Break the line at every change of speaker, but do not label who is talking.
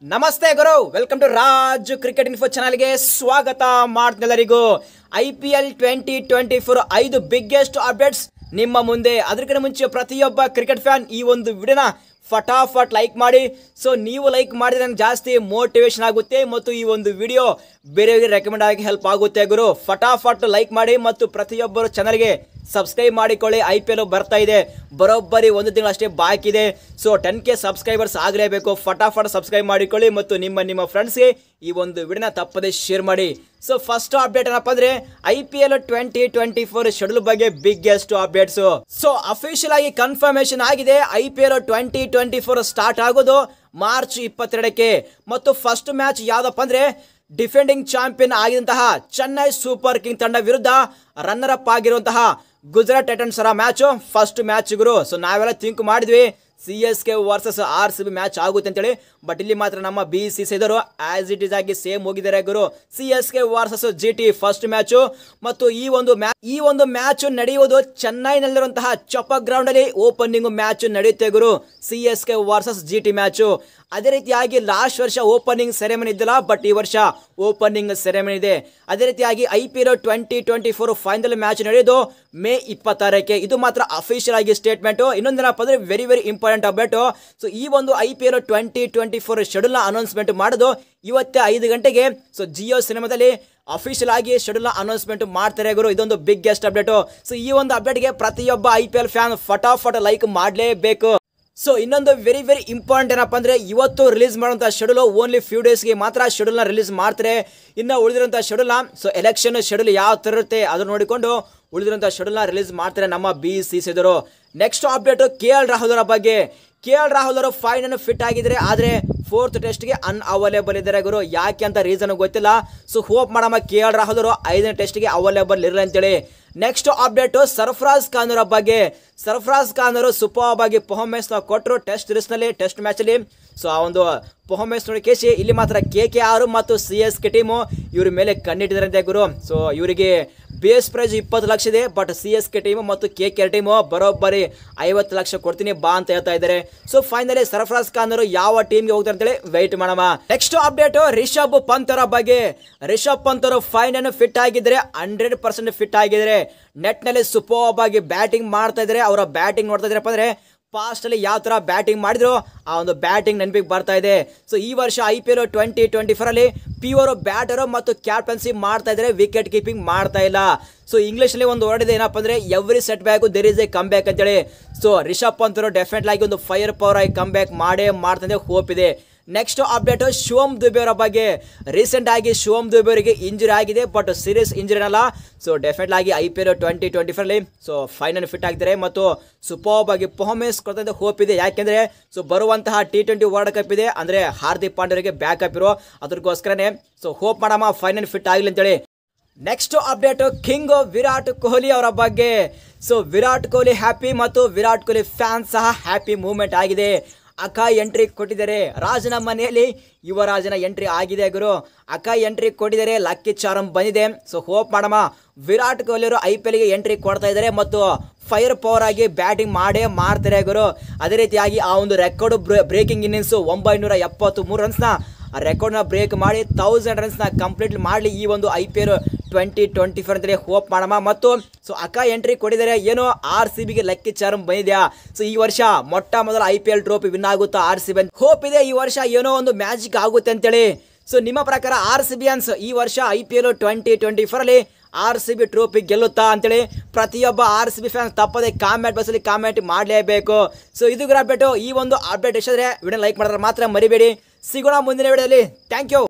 ನಮಸ್ತೆ ಗುರು, welcome to Raj cricket info ಚಾನಲ್ಗೆ ಸ್ವಾಗತ ಮಾಡ್ತಿದ್ದೆಲ್ಲರಿಗೂ. IPL 2024 5 ಬಿಗ್ಗೆಸ್ಟ್ ಅಪ್ಡೇಟ್ಸ್ ನಿಮ್ಮ ಮುಂದೆ. ಅದಕ್ಕಿಂತ ಮುಂಚೆ ಪ್ರತಿಯೊಬ್ಬ ಕ್ರಿಕೆಟ್ ಫ್ಯಾನ್ ಈ ಒಂದು ವಿಡಿಯೋನ ಫಟಾಫಟ್ ಲೈಕ್ ಮಾಡಿ. ಸೊ ನೀವು ಲೈಕ್ ಮಾಡಿದ್ರೆ ನನಗೆ ಜಾಸ್ತಿ ಮೋಟಿವೇಶನ್ ಆಗುತ್ತೆ ಮತ್ತು ಈ ಒಂದು ವಿಡಿಯೋ ಬೇರೆಯವರಿಗೆ ರೆಕಮೆಂಡ್ ಆಗಿ ಹೆಲ್ಪ್ ಆಗುತ್ತೆ ಗುರು. ಫಟಾಫಟ್ ಲೈಕ್ ಮಾಡಿ ಮತ್ತು ಪ್ರತಿಯೊಬ್ಬರು ಚಾನಲ್ಗೆ ಸಬ್ಸ್ಕ್ರೈಬ್ ಮಾಡಿಕೊಳ್ಳಿ. IPL ಬರ್ತಾ ಇದೆ, ಬರೋಬ್ಬರಿ ಒಂದು ತಿಂಗಳು ಅಷ್ಟೇ ಬಾಕಿ ಇದೆ. ಸೊ 10K ಸಬ್ಸ್ಕ್ರೈಬರ್ಸ್ ಆಗಲೇಬೇಕು. ಫಟಾಫಟ್ ಸಬ್ಸ್ಕ್ರೈಬ್ ಮಾಡಿಕೊಳ್ಳಿ ಮತ್ತು ನಿಮ್ಮ ಫ್ರೆಂಡ್ಸ್ಗೆ ಈ ಒಂದು ವಿಡಿಯೋನ ತಪ್ಪದೆ ಶೇರ್ ಮಾಡಿ. ಸೊ ಫಸ್ಟ್ ಅಪ್ಡೇಟ್ ಏನಪ್ಪ ಅಂದ್ರೆ IPL 2024 ಶೆಡ್ಯೂಲ್ ಬಗ್ಗೆ ಬಿಗ್ಗೆಸ್ಟ್ ಅಪ್ಡೇಟ್ಸ್. ಸೊ ಅಫಿಷಿಯಲ್ ಆಗಿ ಕನ್ಫರ್ಮೇಶನ್ ಆಗಿದೆ. IPL 2024 ಸ್ಟಾರ್ಟ್ ಆಗೋದು ಮಾರ್ಚ್ 22ಕ್ಕೆ ಮತ್ತು ಫಸ್ಟ್ ಮ್ಯಾಚ್ ಯಾವ್ದಪ್ಪ ಅಂದ್ರೆ ಡಿಫೆಂಡಿಂಗ್ ಚಾಂಪಿಯನ್ ಆಗಿದಂತಹ ಚೆನ್ನೈ ಸೂಪರ್ ಕಿಂಗ್ ತಂಡ ವಿರುದ್ಧ ರನ್ನರ್ ಅಪ್ ಆಗಿರುವಂತಹ Gujarat titans match first match ಗುರು. ಸೊ ನಾವೆಲ್ಲ ಥಿಂಕ್ ಮಾಡಿದ್ವಿ CSK ವರ್ಸಸ್ RCB ಮ್ಯಾಚ್ ಆಗುತ್ತೆ ಅಂತೇಳಿ, ಬಟ್ ಇಲ್ಲಿ ಮಾತ್ರ ನಮ್ಮ BCCI ಇದ್ದರು ಆಸ್ ಇಟ್ ಇಸ್ ಆಗಿ ಸೇಮ್ ಹೋಗಿದ್ದಾರೆ ಗುರು. CSK versus GT first match ಮತ್ತು ಈ ಒಂದು ಮ್ಯಾಚ್ ನಡೆಯುವುದು ಚೆನ್ನೈನಲ್ಲಿರುವಂತಹ ಚೊಪ್ಪ ಗ್ರೌಂಡ್ ಅಲ್ಲಿ ಓಪನಿಂಗ್ ಮ್ಯಾಚ್ ನಡೆಯುತ್ತೆ ಗುರು. CSK versus GT match. ಅದೇ ರೀತಿಯಾಗಿ ಲಾಸ್ಟ್ ವರ್ಷ ಓಪನಿಂಗ್ ಸೆರೆಮನಿ ಇದ್ದಿಲ್ಲ, ಬಟ್ ಈ ವರ್ಷ ಓಪನಿಂಗ್ ಸೆರೆಮನಿ ಇದೆ. ಅದೇ ರೀತಿಯಾಗಿ IPL 2024 ಫೈನಲ್ ಮ್ಯಾಚ್ ನಡೆಯೋದು ಮೇ 26ಕ್ಕೆ. ಇದು ಮಾತ್ರ ಅಫಿಷಿಯಲ್ ಆಗಿ ಸ್ಟೇಟ್ಮೆಂಟ್. ಇನ್ನೊಂದೇನಪ್ಪ ಅಂದ್ರೆ ವೆರಿ ಇಂಪಾರ್ಟೆಂಟ್ ಅಪ್ಡೇಟ್. ಸೊ ಈ ಒಂದು IPL 2024 ಶೆಡ್ಯೂಲ್ ನ ಅನೌನ್ಸ್ಮೆಂಟ್ ಮಾಡೋದು ಇವತ್ತೇ 5 ಗಂಟೆಗೆ. ಸೊ ಜಿಯೋ ಸಿನಿಮಾದಲ್ಲಿ ಅಫಿಷಿಯಲ್ ಆಗಿ ಶೆಡ್ಯೂಲ್ ನ ಅನೌನ್ಸ್ಮೆಂಟ್ ಮಾಡ್ತಾರೆ ಗುರು. ಇದೊಂದು ಬಿಗ್ಗೆಸ್ಟ್ ಅಪ್ಡೇಟ್. ಸೊ ಈ ಒಂದು ಅಪ್ಡೇಟ್ಗೆ ಪ್ರತಿಯೊಬ್ಬ IPL ಫ್ಯಾನ್ ಫಟಾಫಟ್ ಲೈಕ್ ಮಾಡಲೇಬೇಕು. ಸೊ ಇನ್ನೊಂದು ವೆರಿ ಇಂಪಾರ್ಟೆಂಟ್ ಏನಪ್ಪ ಅಂದ್ರೆ ಇವತ್ತು ರಿಲೀಸ್ ಮಾಡುವಂಥ ಶೆಡ್ಯೂಲ್ ಓನ್ಲಿ ಫ್ಯೂ ಡೇಸ್ಗೆ ಮಾತ್ರ ಶೆಡ್ಯೂಲ್ನ ರಿಲೀಸ್ ಮಾಡ್ತಾರೆ. ಇನ್ನು ಉಳಿದಿರುವಂಥ ಶೆಡ್ಯೂಲ್ನ ಸೊ ಎಲೆಕ್ಷನ್ ಶೆಡ್ಯೂಲ್ ಯಾವ ಥರ ಇರುತ್ತೆ ಅದನ್ನು ನೋಡಿಕೊಂಡು ಉಳಿದಿರುವಂಥ ಶೆಡ್ಯೂಲ್ನ ರಿಲೀಸ್ ಮಾಡ್ತಾರೆ ನಮ್ಮ BCCI ಇದ್ದರು. ನೆಕ್ಸ್ಟ್ ಅಪ್ಡೇಟ್ KL ರಾಹುಲ್ ಅವರ ಬಗ್ಗೆ. KL ರಾಹುಲ್ ಅವರು ಫೈನ್ ಫಿಟ್ ಆಗಿದ್ದಾರೆ, ಆದರೆ 4th ಟೆಸ್ಟ್ಗೆ ಅನ್ಅವೈಲೇಬಲ್ ಇದ್ದಾರೆ ಗುರು. ಯಾಕೆ ಅಂತ ರೀಸನ್ ಗೊತ್ತಿಲ್ಲ. ಸೊ ಹೋಪ್ ಮಾಡಮ್ಮ KL ರಾಹುಲ್ ಅವರು 5ನೇ ಟೆಸ್ಟ್ಗೆ ಅವೈಲೇಬಲ್ ಇರಲಿ ಅಂತೇಳಿ. ನೆಕ್ಸ್ಟ್ ಅಪ್ಡೇಟ್ ಸರ್ಫರಾಜ್ ಖಾನ್ ಅವರ ಬಗ್ಗೆ. ಸರ್ಫರಾಜ್ ಖಾನ್ ಅವರು ಸೂಪರ್ ಆಗಿ ಪರ್ಫಾರ್ಮೆನ್ಸ್ ಕೊಟ್ಟರು ಟೆಸ್ಟ್ ಮ್ಯಾಚ್ ಅಲ್ಲಿ. ಸೊ ಆ ಒಂದು ಪರ್ಫಾರ್ಮೆನ್ಸ್ ನೋಡಿ ಕೇಸಿ ಇಲ್ಲಿ ಮಾತ್ರ KKR ಮತ್ತು CSK ಟೀಮು ಇವ್ರ ಮೇಲೆ ಕಣ್ಣಿಟ್ಟಿದ್ದಾರೆ ಗುರು. ಸೊ ಇವರಿಗೆ ಬೇಸ್ ಪ್ರೈಸ್ 20 ಲಕ್ಷ ಇದೆ, ಬಟ್ CSK ಟೀಮು ಮತ್ತು KKR ಟೀಮು ಬರೋಬ್ಬರಿ 50 ಲಕ್ಷ ಕೊಡ್ತೀನಿ ಬಾ ಅಂತ ಹೇಳ್ತಾ ಇದ್ದಾರೆ. ಸೊ ಫೈನಲಿ ಸರ್ಫರಾಜ್ ಖಾನ್ ಅವರು ಯಾವ ಟೀಮ್ಗೆ ಹೋಗ್ತಾರೆ ಅಂತೇಳಿ ವೆಯ್ಟ್ ಮಾಡೋಣ. ನೆಕ್ಸ್ಟ್ ಅಪ್ಡೇಟ್ ರಿಷಬ್ ಪಂತ್ ಅವರ ಬಗ್ಗೆ. ರಿಷಬ್ ಪಂತ್ ಅವರು ಫೈನ್ ಫಿಟ್ ಆಗಿದ್ರೆ 100% ಫಿಟ್ ಆಗಿದ್ರೆ ನೆಟ್ ನಲ್ಲಿ ಸೂಪರ್ ಆಗಿ ಬ್ಯಾಟಿಂಗ್ ಮಾಡ್ತಾ ಇದ್ದಾರೆ. ಅವರ ಬ್ಯಾಟಿಂಗ್ ನೋಡ್ತಾ ಇದ್ರಪ್ಪ ಅಂದ್ರೆ ಪಾಸ್ಟ್ ಅಲ್ಲಿ ಯಾವ ತರ ಬ್ಯಾಟಿಂಗ್ ಮಾಡಿದ್ರು ಆ ಒಂದು ಬ್ಯಾಟಿಂಗ್ ನೆನಪಿಗೆ ಬರ್ತಾ ಇದೆ. ಸೊ ಈ ವರ್ಷ IPL 2024 ಅಲ್ಲಿ ಪ್ಯೂರ್ ಬ್ಯಾಟರ್ ಮತ್ತು ಕ್ಯಾಪ್ಟನ್ಸಿ ಮಾಡ್ತಾ ಇದ್ದಾರೆ, ವಿಕೆಟ್ ಕೀಪಿಂಗ್ ಮಾಡ್ತಾ ಇಲ್ಲ. ಸೊ ಇಂಗ್ಲಿಷ್ ಅಲ್ಲಿ ಒಂದು ವರ್ಡ್ ಇದೆ ಏನಪ್ಪ ಅಂದ್ರೆ every set back there is a come back ಅಂತೇಳಿ. ಸೊ ರಿಷಬ್ ಪಂತ್ ಅವರು ಡೆಫಿನೆಟ್ ಆಗಿ ಒಂದು ಫೈರ್ ಪವರ್ ಆಗಿ ಕಮ್ ಬ್ಯಾಕ್ ಮಾಡ್ತಾ ಹೋಪ್ ಇದೆ. ನೆಕ್ಸ್ಟ್ ಅಪ್ಡೇಟ್ ಶಿವಮ್ ದುಬೆ ಅವರ ಬಗ್ಗೆ. ರೀಸೆಂಟ್ ಆಗಿ ಶಿವಮ್ ದುಬೆ ಅವರಿಗೆ ಇಂಜುರಿ ಆಗಿದೆ, ಬಟ್ ಸೀರಿಯಸ್ ಇಂಜುರಿ ಅಲ್ಲ. ಸೊ ಡೆಫಿನೆಟ್ ಆಗಿ IPL 2024 ಅಲ್ಲಿ ಸೊ ಫೈನಲ್ ಫಿಟ್ ಆಗಿದ್ದಾರೆ ಮತ್ತು ಸೂಪರ್ ಆಗಿ ಪರ್ಫಾರ್ಮೆನ್ಸ್ ಕೊಡ್ತಾ ಹೋಪ್ ಇದೆ. ಯಾಕೆಂದ್ರೆ ಸೊ ಬರುವಂತಹ T20 ವರ್ಲ್ಡ್ ಕಪ್ ಇದೆ, ಅಂದ್ರೆ ಹಾರ್ದಿಕ್ ಪಾಂಡ್ಯವರಿಗೆ ಬ್ಯಾಕ್ ಅಪ್ ಇರೋ ಅದಕ್ಕೋಸ್ಕರನೇ. ಸೊ ಹೋಪ್ ಮಾಡಮ್ಮ ಫೈನಲ್ ಫಿಟ್ ಆಗಲಿ ಅಂತೇಳಿ. Next update king Virat Kohli ಅವರ ಬಗ್ಗೆ. ಸೊ ವಿರಾಟ್ ಕೊಹ್ಲಿ ಹ್ಯಾಪಿ ಮತ್ತು ವಿರಾಟ್ ಕೊಹ್ಲಿ ಫ್ಯಾನ್ಸ್ ಸಹ ಹ್ಯಾಪಿ ಮೂವ್ಮೆಂಟ್ ಆಗಿದೆ. ಅಕಾಯ್ ಎಂಟ್ರಿ ಕೊಟ್ಟಿದ್ದಾರೆ. ರಾಜನ ಮನೆಯಲ್ಲಿ ಯುವರಾಜನ ಎಂಟ್ರಿ ಆಗಿದೆ ಗುರು. ಅಕಾಯ್ ಎಂಟ್ರಿ ಕೊಟ್ಟಿದ್ದಾರೆ, ಲಕ್ಕಿ ಚಾರಮ್ ಬಂದಿದೆ. ಸೊ ಹೋಪ್ ಮಾಡಮ್ಮ ವಿರಾಟ್ ಕೊಹ್ಲಿ ಅವರು IPLಗೆ ಎಂಟ್ರಿ ಕೊಡ್ತಾ ಇದ್ದಾರೆ ಮತ್ತು ಫೈರ್ ಪವರ್ ಆಗಿ ಬ್ಯಾಟಿಂಗ್ ಮಾಡ್ತಾರೆ ಗುರು. ಅದೇ ರೀತಿಯಾಗಿ ಆ ಒಂದು ರೆಕಾರ್ಡ್ ಬ್ರೇಕಿಂಗ್ ಇನ್ನಿಂಗ್ಸ್ 973 ರನ್ಸ್ನ ಆ ರೆಕಾರ್ಡ್ನ ಬ್ರೇಕ್ ಮಾಡಿ 1000 ರನ್ಸ್ನ ಕಂಪ್ಲೀಟ್ ಮಾಡಲಿ ಈ ಒಂದು IPL 2024 ಅಂತೇಳಿ ಹೋಪ್ ಮಾಡಮ್ಮ. ಮತ್ತು ಸೊ ಅಕಾಯ್ ಎಂಟ್ರಿ ಕೊಟ್ಟಿದ್ದಾರೆ. ಏನು RCBಗೆ ಲಕ್ಕಿ ಚಾರಮ್ ಬಂದಿದ್ಯಾ. ಸೊ ಈ ವರ್ಷ ಮೊಟ್ಟ ಮೊದಲ IPL ಟ್ರೋಫಿ ವಿನ್ ಆಗುತ್ತಾ RCB ಹೋಪ್ ಇದೆ. ಈ ವರ್ಷ ಏನೋ ಒಂದು ಮ್ಯಾಜಿಕ್ ಆಗುತ್ತೆ ಅಂತೇಳಿ. ಸೊ ನಿಮ್ಮ ಪ್ರಕಾರ RCBಯನ್ಸ್ ಈ ವರ್ಷ IPL 2024 ಅಲ್ಲಿ RCB ಟ್ರೋಫಿ ಗೆಲ್ಲುತ್ತಾ ಅಂತೇಳಿ ಪ್ರತಿಯೊಬ್ಬ RCB ಫ್ಯಾನ್ ತಪ್ಪದೆ ಕಾಮೆಂಟ್ ಬಾಕ್ಸಲ್ಲಿ ಕಾಮೆಂಟ್ ಮಾಡಲೇಬೇಕು. ಸೊ ಇದು ಅಪ್ಡೇಟ್. ಈ ಒಂದು ಅಪ್ಡೇಟ್ ಇಷ್ಟ ವಿಡಿಯೋ ಲೈಕ್ ಮಾಡಿದ್ರೆ ಮಾತ್ರ ಮರಿಬೇಡಿ. ಸಿಗೋಣ ಮುಂದಿನ ವಿಡಿಯೋದಲ್ಲಿ. Thank you.